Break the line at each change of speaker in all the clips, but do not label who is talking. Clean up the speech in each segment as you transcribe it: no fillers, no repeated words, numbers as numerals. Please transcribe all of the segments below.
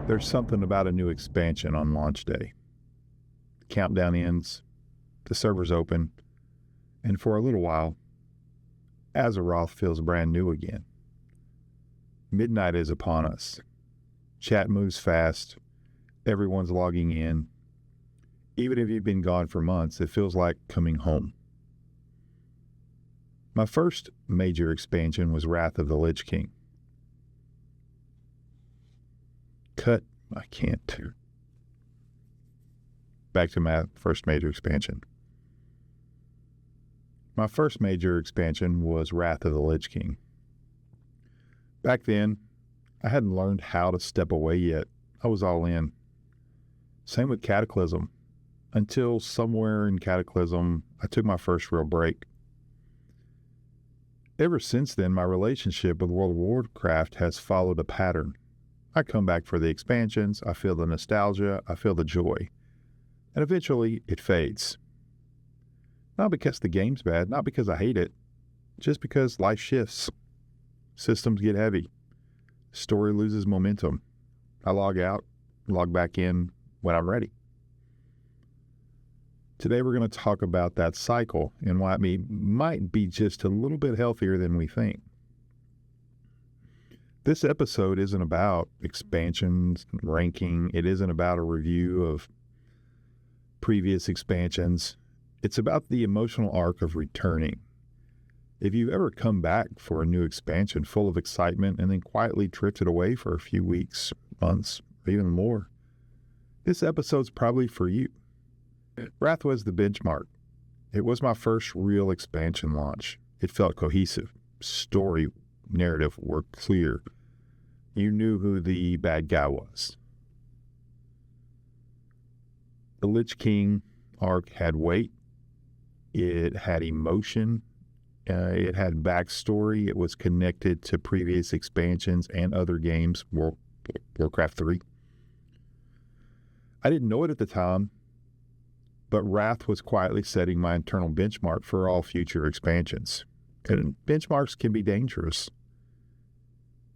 There's something about a new expansion on launch day. The countdown ends, the servers open, and for a little while, Azeroth feels brand new again. Midnight is upon us. Chat moves fast. Everyone's logging in. Even if you've been gone for months, it feels like coming home. My first major expansion was Wrath of the Lich King. Cut. I can't. Back to my first major expansion. My first major expansion was Wrath of the Lich King. Back then, I hadn't learned how to step away yet. I was all in. Same with Cataclysm. Until somewhere in Cataclysm, I took my first real break. Ever since then, my relationship with World of Warcraft has followed a pattern. I come back for the expansions, I feel the nostalgia, I feel the joy. And eventually, it fades. Not because the game's bad, not because I hate it, just because life shifts. Systems get heavy. Story loses momentum. I log out, log back in when I'm ready. Today we're going to talk about that cycle and why it might be just a little bit healthier than we think. This episode isn't about expansions, ranking. It isn't about a review of previous expansions. It's about the emotional arc of returning. If you've ever come back for a new expansion full of excitement and then quietly drifted away for a few weeks, months, or even more, this episode's probably for you. Wrath was the benchmark. It was my first real expansion launch. It felt cohesive. Story, narrative were clear. You knew who the bad guy was. The Lich King arc had weight. It had emotion. It had backstory. It was connected to previous expansions and other games, World of Warcraft 3. I didn't know it at the time, but Wrath was quietly setting my internal benchmark for all future expansions. And benchmarks can be dangerous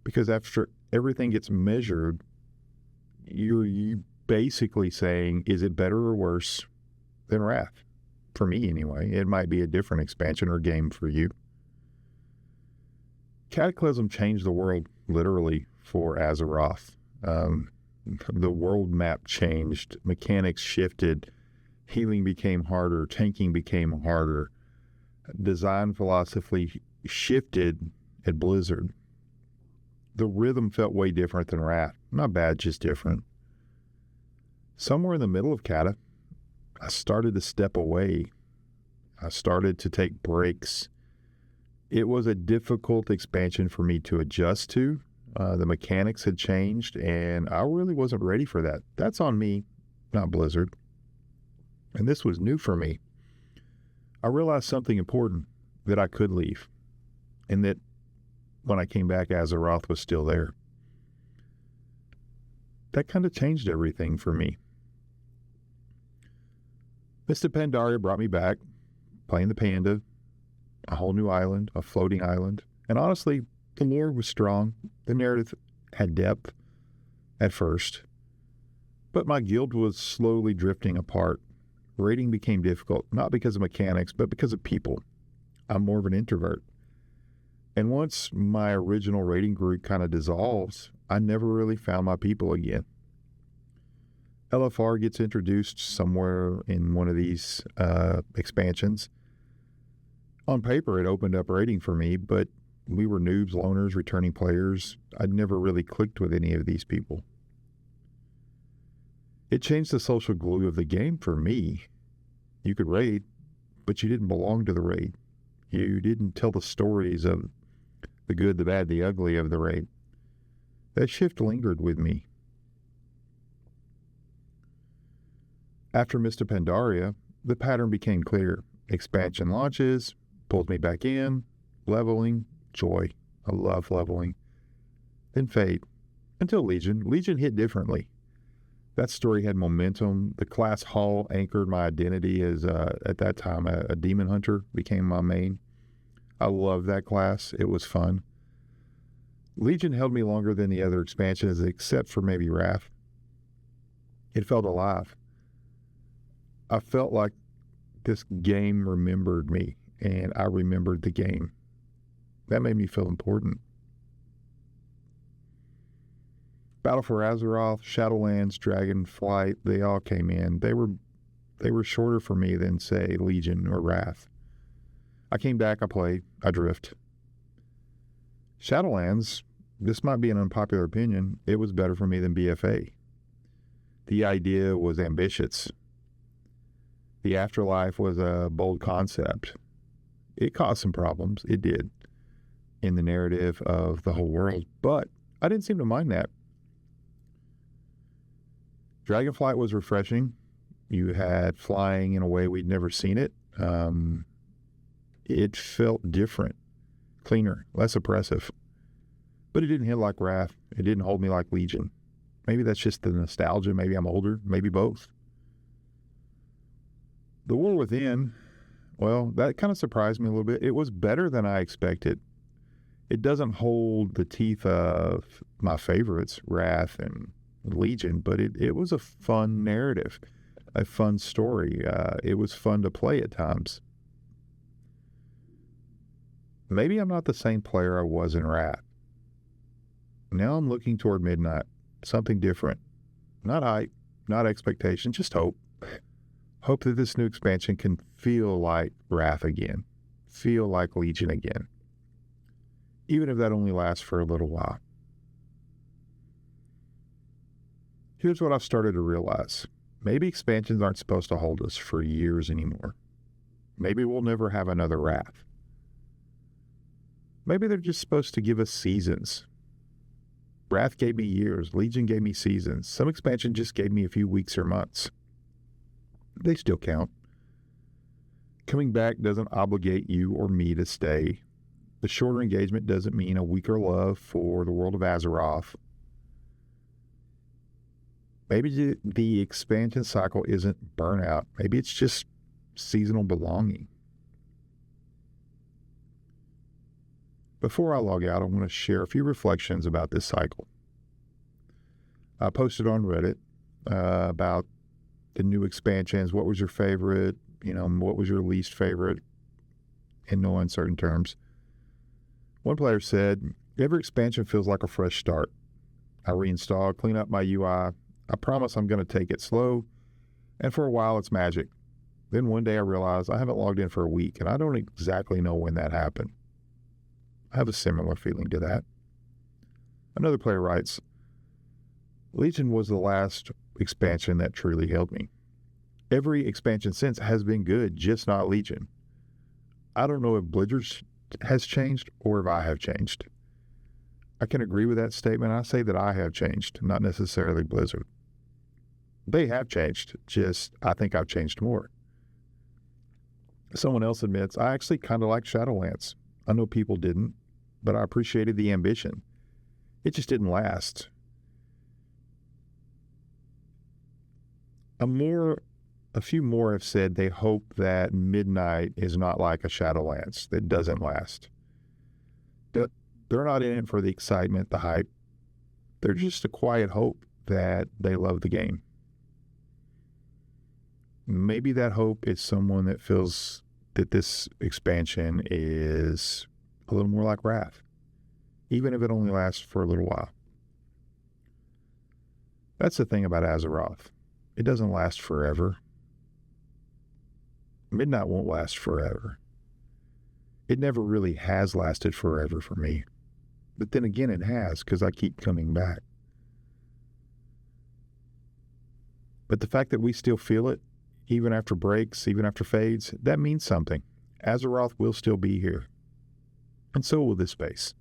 because after everything gets measured, you're basically saying, is it better or worse than Wrath? For me, anyway. It might be a different expansion or game for you. Cataclysm changed the world, literally, for Azeroth. The world map changed. Mechanics shifted. Healing became harder. Tanking became harder. Design philosophy shifted at Blizzard. The rhythm felt way different than Wrath. Not bad, just different. Somewhere in the middle of Cata, I started to step away. I started to take breaks. It was a difficult expansion for me to adjust to. The mechanics had changed, and I really wasn't ready for that. That's on me, not Blizzard. And this was new for me. I realized something important, that I could leave, and that when I came back, Azeroth was still there. That kind of changed everything for me. Mr. Pandaria brought me back, playing the Panda, a whole new island, a floating island. And honestly, the lore was strong. The narrative had depth at first. But my guild was slowly drifting apart. Raiding became difficult, not because of mechanics, but because of people. I'm more of an introvert. And once my original raiding group kind of dissolved, I never really found my people again. LFR gets introduced somewhere in one of these expansions. On paper, it opened up raiding for me, but we were noobs, loners, returning players. I'd never really clicked with any of these people. It changed the social glue of the game for me. You could raid, but you didn't belong to the raid. You didn't tell the stories of the good, the bad, the ugly of the raid. That shift lingered with me. After Mr. Pandaria, the pattern became clear. Expansion launches, pulled me back in, leveling, joy. I love leveling. Then fade, until Legion. Legion hit differently. That story had momentum. The class Hall anchored my identity as, at that time, a demon hunter became my main. I loved that class. It was fun. Legion held me longer than the other expansions, except for maybe Wrath. It felt alive. I felt like this game remembered me, and I remembered the game. That made me feel important. Battle for Azeroth, Shadowlands, Dragonflight, they all came in. They were shorter for me than, say, Legion or Wrath. I came back, I played, I drift. Shadowlands, this might be an unpopular opinion, it was better for me than BFA. The idea was ambitious. The afterlife was a bold concept. It caused some problems, it did, in the narrative of the whole world, but I didn't seem to mind that. Dragonflight was refreshing. You had flying in a way we'd never seen it. It felt different, cleaner, less oppressive. But it didn't hit like Wrath. It didn't hold me like Legion. Maybe that's just the nostalgia. Maybe I'm older. Maybe both. The War Within, well, that kind of surprised me a little bit. It was better than I expected. It doesn't hold the teeth of my favorites, Wrath and Legion, but it was a fun narrative, a fun story. It was fun to play at times. Maybe I'm not the same player I was in Wrath. Now I'm looking toward Midnight, something different. Not hype, not expectation, just hope. Hope that this new expansion can feel like Wrath again, feel like Legion again, even if that only lasts for a little while. Here's what I've started to realize. Maybe expansions aren't supposed to hold us for years anymore. Maybe we'll never have another Wrath. Maybe they're just supposed to give us seasons. Wrath gave me years. Legion gave me seasons. Some expansion just gave me a few weeks or months. They still count. Coming back doesn't obligate you or me to stay. The shorter engagement doesn't mean a weaker love for the world of Azeroth. Maybe the expansion cycle isn't burnout. Maybe it's just seasonal belonging. Before I log out, I want to share a few reflections about this cycle. I posted on Reddit about the new expansions. What was your favorite? What was your least favorite? In no uncertain terms. One player said, every expansion feels like a fresh start. I reinstall, clean up my UI. I promise I'm going to take it slow, and for a while it's magic. Then one day I realize I haven't logged in for a week, and I don't exactly know when that happened. I have a similar feeling to that. Another player writes, Legion was the last expansion that truly held me. Every expansion since has been good, just not Legion. I don't know if Blizzard has changed or if I have changed. I can agree with that statement. I say that I have changed, not necessarily Blizzard. They have changed, just I think I've changed more. Someone else admits, I actually kind of like Shadowlands. I know people didn't, but I appreciated the ambition. It just didn't last. A few more have said they hope that Midnight is not like a Shadowlands that doesn't last. They're not in it for the excitement, the hype. They're just a quiet hope that they love the game. Maybe that hope is someone that feels that this expansion is a little more like Wrath, even if it only lasts for a little while. That's the thing about Azeroth. It doesn't last forever. Midnight won't last forever. It never really has lasted forever for me. But then again, it has, because I keep coming back. But the fact that we still feel it, even after breaks, even after fades, that means something. Azeroth will still be here. And so will this space.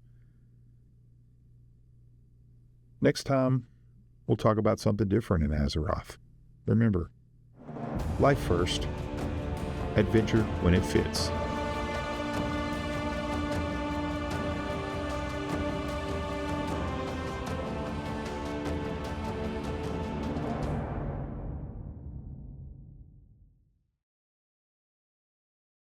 Next time, we'll talk about something different in Azeroth. Remember, life first, adventure when it fits.